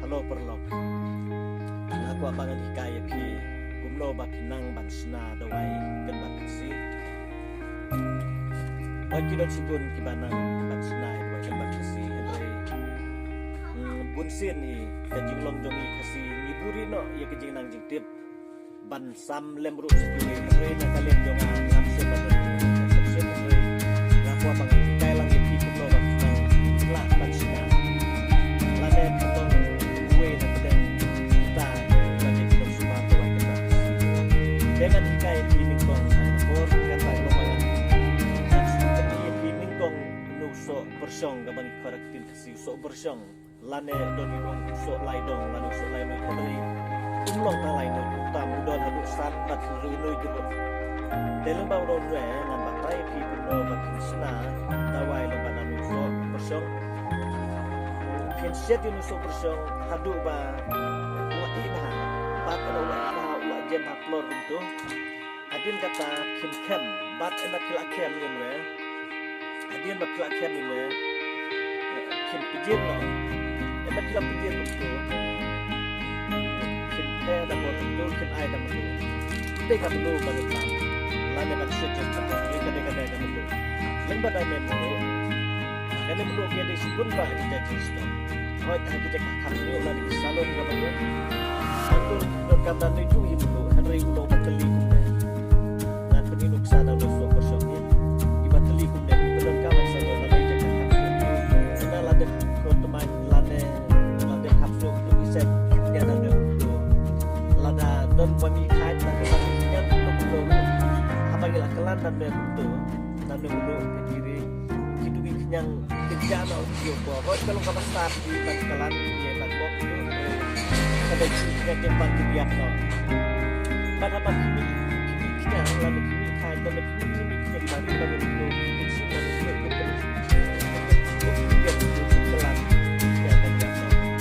halo perlok aku abangan hikaya pi kumno ba pinang bansna dawai kan bakasi bagi don sibun kibanang bansna dawai kan bakasi andre bunsin ni kajing long jongi kasi ngiburi no ya kajing nang jingtip ban sam lemru sekili andre na kalian jonga ngamsen ba sen andre ngaku abangan hikaya lang pi kumno ba pinang la bansna lane pinong we na pedang kita bagi kita semua dawai kan bakasi dengan hikaya pi mingkong angkor kata lomangan so bersong gabang karakter si so bersong lane doni don so lai dong lanu so lai noi kodri umlong ta lai noi tam don hadu san bat ru noi jero dalam bang don re nan batai pi puno bakin sna dawai lo bananu so bersong pensiat ini so bersong hadu ba wa ina bat lo wa ina wa jem haplor itu adin kata kim bat enak lakem ni we Adian baklak kian ini, kian pijir no, emak kian pijir itu, kian teh dah buat itu, kian air dah itu, mereka perlu banyak tam, lama macam sejuta, mereka kadang perlu, lembat ayam perlu, kerana perlu kian disebut bah kita custom, awak tak kita kamu lagi salon kalau tu, aku berkata itu ibu, hari itu bateli, dan peninuk sana besok bersoknya, bateli kumde. Don pami kait na kailangan betul apabila kelan dan betul dan dulu berdiri itu yang kerjaan audio bahwa kalau kamu start di kelan ya tak bok itu ada juga tempat dia no pada pagi kita lalu kini kait dan kini jadi baru pada itu kecil dan itu betul kelan ya kan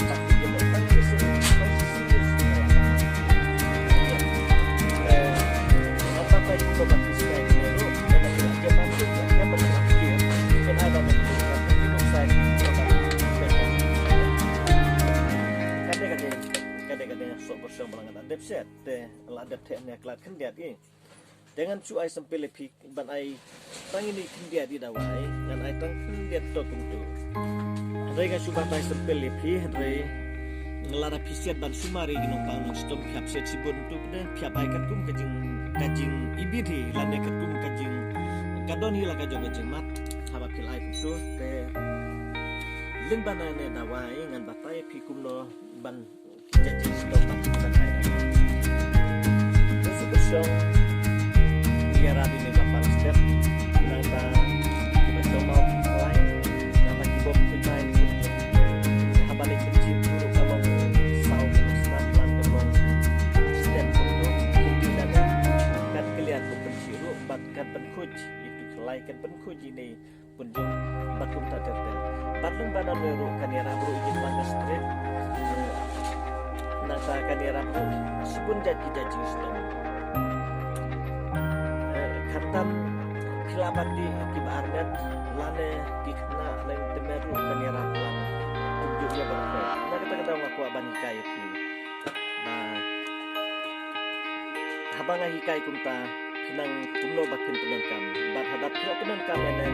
tapi dia bukan Sobat bisnis itu dengan belajar masuk yang berpikir dan ada menunjukkan hidup saya kadang-kadang sok bersama belangan adep set adep teknik kelat kendiat ini dengan cuai sampai lebih ban ai tang ini kendiat di dawai dan ai tang kendiat to tentu rega sudah tai sampai lebih re ngelara pisiat ban sumari ginopang stom piap set sibun tu pada piap ai katum kajing ibidi lane katum kajing kadoni la kajo kajing mat haba pilai tu te limbanane dawai ngan batai pikumno ban jaji stop ban ai terus bersong dia rabi ne kapal step nata bersong mau lain nama kibom kutai haba le kecil turun kalau sau start lan demong step batkan penkuj itu kelaikan penkuj ini punjung bakum tak tertel batlung banan weru kaniara bro izin bangas street nasa kaniara bro sepun jaji sistem khatam khilabat di kibarnet lane dikna lain temeru kaniara pulang tunjuknya berapa nah kita ngaku abang hikai itu nah habang hikai kumta nang kumno bakin penonton bat hadap kira penonton ene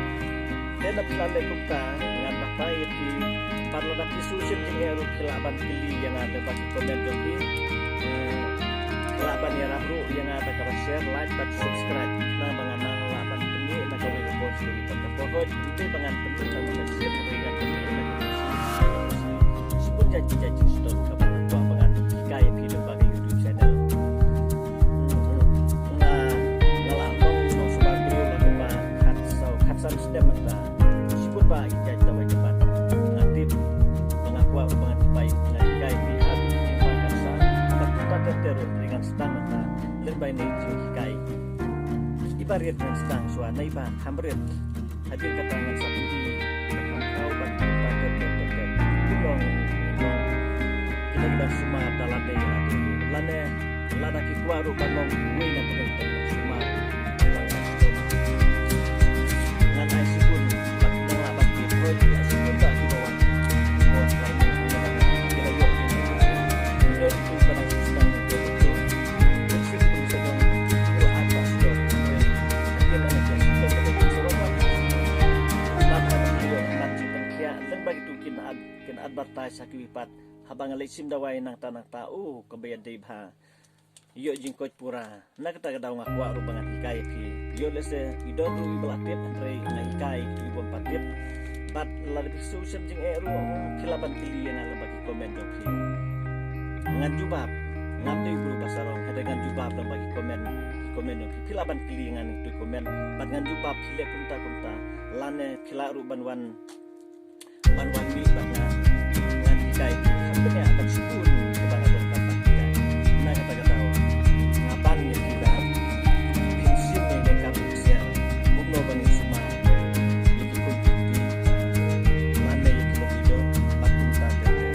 dena pilale kumta ngan makai di parlo da pisusin jingeru kilaban pilih yang ada bagi komen joki kilaban ya rabru yang ada kara share like dan subscribe nah banganang laban peni na gawe post di pokok itu bangan penonton dan share dengan peni sebut janji stop kapan bangan kaya film bagi YouTube channel sudah mata sebut baik jadi tambah cepat aktif mengaku hubungan baik dengan kai pihak diciptakan sah tak terterus dengan sedang mata lebih ini kai ibarat dengan sedang suara iba hamret hadir keterangan satu di kau bantu tak terterus kulong kita semua dalam daya lane lada kikuaru banong gue nak berhenti semua ai sibun nak labat di proyek sibun tak di bawah lain kita yuk ken advertise sa kiwipat habang alisim daway ng tanang tao kabayad day ba yo jingkot pura nagtaga daw nga kwa ro bangat hikay ki yo lese idon ro ibalatip andre nga hikay ki ibon patip but labi social jing ero kilaban pilihan ala bagi komen do ki ngan jubab ngamde bro basarong kada ngan jubab lang bagi komen do ki kilaban pilihan itu komen bat ngan jubab pile kunta lane kilaru banwan ni banga ngan hikay hampirnya akan syukur kepada tempat hikay na kata tahu ngapan ya kita prinsip yang dekat usia umno bani suma iki kunti lane iki lo video patunta tete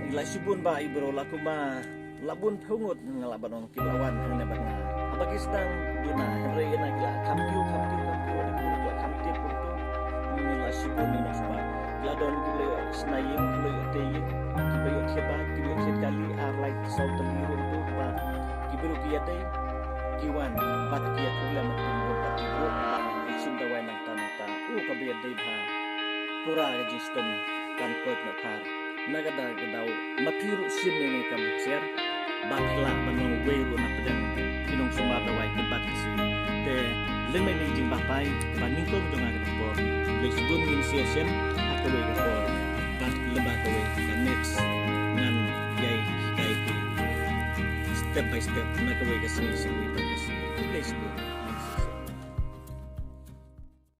ilai subun ba ibro lakuma labun pungut ngalaban ong kilawan hangna banga abagi sedang duna hari na gila kampiu kamtip untuk nila subun ni nasba ladon gile snaying gile teyi kibayo kheba kibayo kali arlai saw teliru tu ba kibiru kiyate kiwan bat kiya kula matin bat kibu ba isim dawai nang tanata kabiya dei ba pura ga system kan kot na par nagada gadaw mapiru sim ni kam share bakla manong weru na pedang pinong sumadaway kebat kasi te lemay ni jing bahay paningkong jong agad po lesbon min session ako way ko bak leba ko way the next ngan gay step by step na ko way kasi